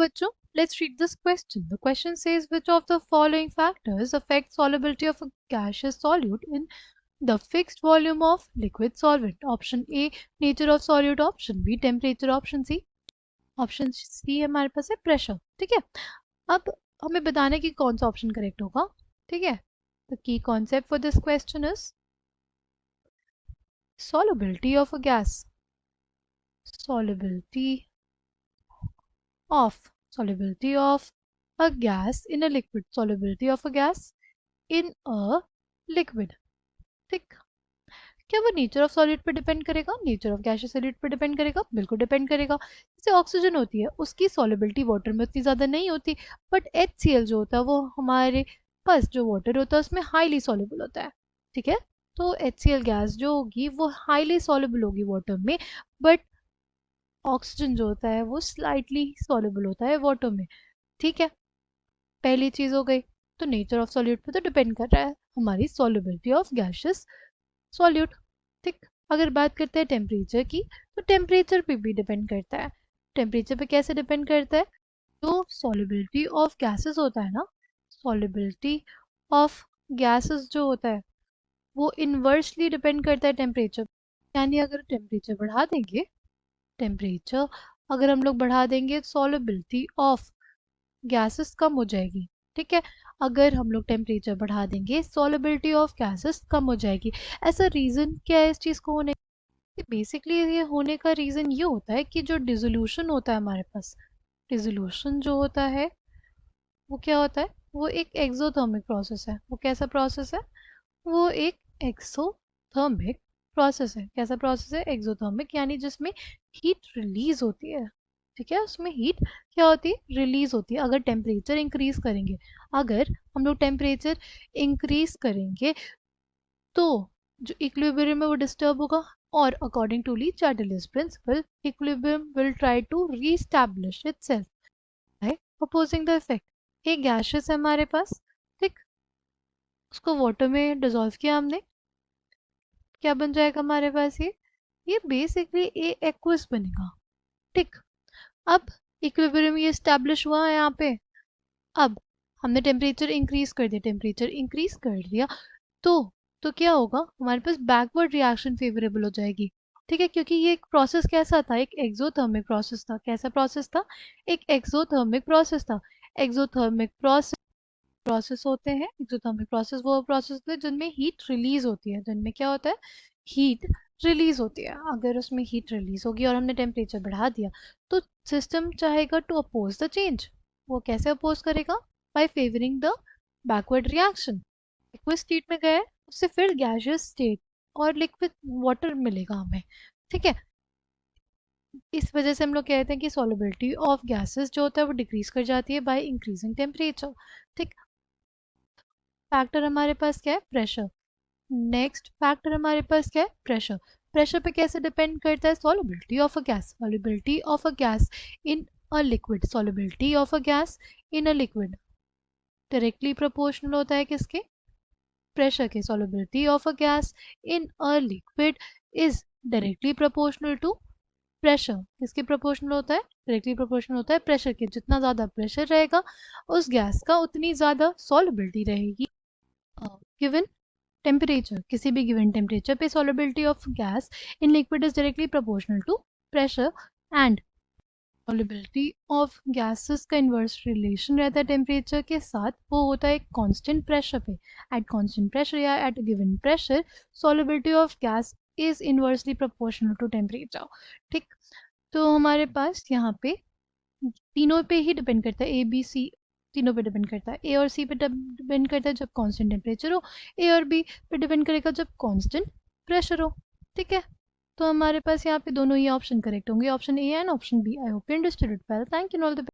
बच्चों, let's read this question. The question says which of the following factors affect solubility of a gaseous solute in the fixed volume of liquid solvent? Option A, nature of solute. Option B, temperature. Option C, option C हमारे पास है pressure. ठीक है, अब हमें बताना है कि कौन सा ऑप्शन करेक्ट होगा. ठीक है, the key concept for this question is solubility of a gas. Solubility of a gas in a liquid. Solubility of a gas in a liquid. ठीक, क्या वो नेचर ऑफ सॉलिड पे डिपेंड करेगा? Nature of gaseous solid पे depend करेगा? बिल्कुल depend करेगा. जैसे ऑक्सीजन होती है, उसकी सॉलिबिलिटी वाटर में उतनी ज़्यादा नहीं होती, बट HCl जो होता है वो हमारे पास जो वाटर होता है उसमें हाईली सॉल्युबल होता है. ठीक है, तो HCl गैस जो होगी वो हाईली सॉल्युबल होगी वाटर में, बट ऑक्सीजन जो होता है वो स्लाइटली सॉल्युबल होता है वाटर में. ठीक है, पहली चीज़ हो गई. तो नेचर ऑफ सॉल्यूट पे तो डिपेंड कर रहा है हमारी सॉल्युबिलिटी ऑफ गैसियस सॉल्यूट. ठीक, अगर बात करते हैं टेम्परेचर की, तो टेम्परेचर पे भी डिपेंड करता है. टेम्परेचर पे कैसे डिपेंड करता है? जो सॉल्युबिलिटी ऑफ गैसेस होता है ना, सॉल्युबिलिटी ऑफ गैसेस जो होता है वो इन्वर्सली डिपेंड करता है टेम्परेचर. यानी अगर टेम्परेचर बढ़ा देंगे, टेम्परेचर अगर हम लोग बढ़ा देंगे, सॉल्युबिलिटी ऑफ गैसेस कम हो जाएगी. ठीक है, अगर हम लोग टेम्परेचर बढ़ा देंगे, सॉल्युबिलिटी ऑफ गैसेस कम हो जाएगी. ऐसा रीज़न क्या है इस चीज़ को होने? बेसिकली ये होने का रीज़न ये होता है कि जो डिसोल्यूशन होता है हमारे पास, डिसोल्यूशन जो होता है वो क्या होता है? वो एक एक्सोथर्मिक प्रोसेस है. वो कैसा प्रोसेस है? वो एक एक्सोथर्मिक प्रोसेस है. कैसा प्रोसेस है? एक्सोथर्मिक, यानी जिसमें हीट रिलीज होती है. ठीक है, उसमें हीट क्या होती है? रिलीज होती है. अगर टेम्परेचर इंक्रीज करेंगे, अगर हम लोग टेम्परेचर इंक्रीज करेंगे तो जो इक्विलिब्रियम है वो डिस्टर्ब होगा, और according to Le Chatelier's principle, equilibrium will try to reestablish itself by opposing the effect. एक गैसेस है हमारे पास, ठीक, उसको वाटर में डिजोल्व किया हमने, क्या बन जाएगा हमारे पास? ये बेसिकली ए एक्वस बनेगा. ठीक, अब इक्विलिब्रियम ये स्टैब्लिश हुआ है यहाँ पे. अब हमने टेम्परेचर इंक्रीज कर दिया, टेम्परेचर इंक्रीज कर दिया, तो क्या होगा? हमारे पास बैकवर्ड रिएक्शन फेवरेबल हो जाएगी. ठीक है, क्योंकि ये एक प्रोसेस कैसा था? एक एक्सोथर्मिक प्रोसेस था. कैसा प्रोसेस था? एक एक्सोथर्मिक प्रोसेस था. एक्सोथर्मिक प्रोसेस होते हैं, एक्सोथर्मिक प्रोसेस वो प्रोसेस होते हैं जिनमें हीट रिलीज होती है. जिनमें क्या होता है? हीट रिलीज होती है. अगर उसमें हीट रिलीज होगी और हमने टेम्परेचर बढ़ा दिया, तो सिस्टम चाहेगा टू अपोज द चेंज. वो कैसे अपोज करेगा? By favouring the backward reaction. Liquid state में गए, उससे फिर गैसियस स्टेट और लिक्विड वाटर मिलेगा हमें. ठीक है, इस वजह से हम लोग कहते हैं कि सॉल्युबिलिटी ऑफ गैसेस जो होता है वो डिक्रीज कर जाती है बाय इंक्रीजिंग टेम्परेचर. ठीक, फैक्टर हमारे पास क्या है? प्रेशर. नेक्स्ट फैक्टर हमारे पास क्या है? प्रेशर. प्रेशर पे कैसे डिपेंड करता है? Solubility of a gas. Solubility of a gas in a liquid. Solubility of a gas in a liquid directly proportional होता है किसके? प्रेशर के. solubility of a gas in a liquid is directly proportional to pressure. किसके proportional होता है? Directly proportional होता है pressure के. जितना ज़्यादा प्रेशर रहेगा उस गैस का, उतनी ज़्यादा सॉल्युबिलिटी रहेगी. गिवन टेम्परेचर, किसी भी गिवन टेम्परेचर पे solubility of gas in liquid is directly proportional to pressure, and solubility of gases का इन्वर्स रिलेशन रहता है टेम्परेचर के साथ. वो होता है कांस्टेंट प्रेशर पे. एट कांस्टेंट प्रेशर या at given pressure, solubility of gas is inversely proportional to temperature. ठीक, तो हमारे पास यहाँ पे तीनों पे ही डिपेंड करता है. ए बी सी तीनों पे डिपेंड करता है. ए और सी पे डिपेंड करता है जब कांस्टेंट टेम्परेचर हो. ए और बी पे डिपेंड करेगा जब कांस्टेंट प्रेशर हो. ठीक है, तो हमारे पास यहाँ पे दोनों ही ऑप्शन करेक्ट होंगे, option A and option B. I hope you understood it well. Thank you all the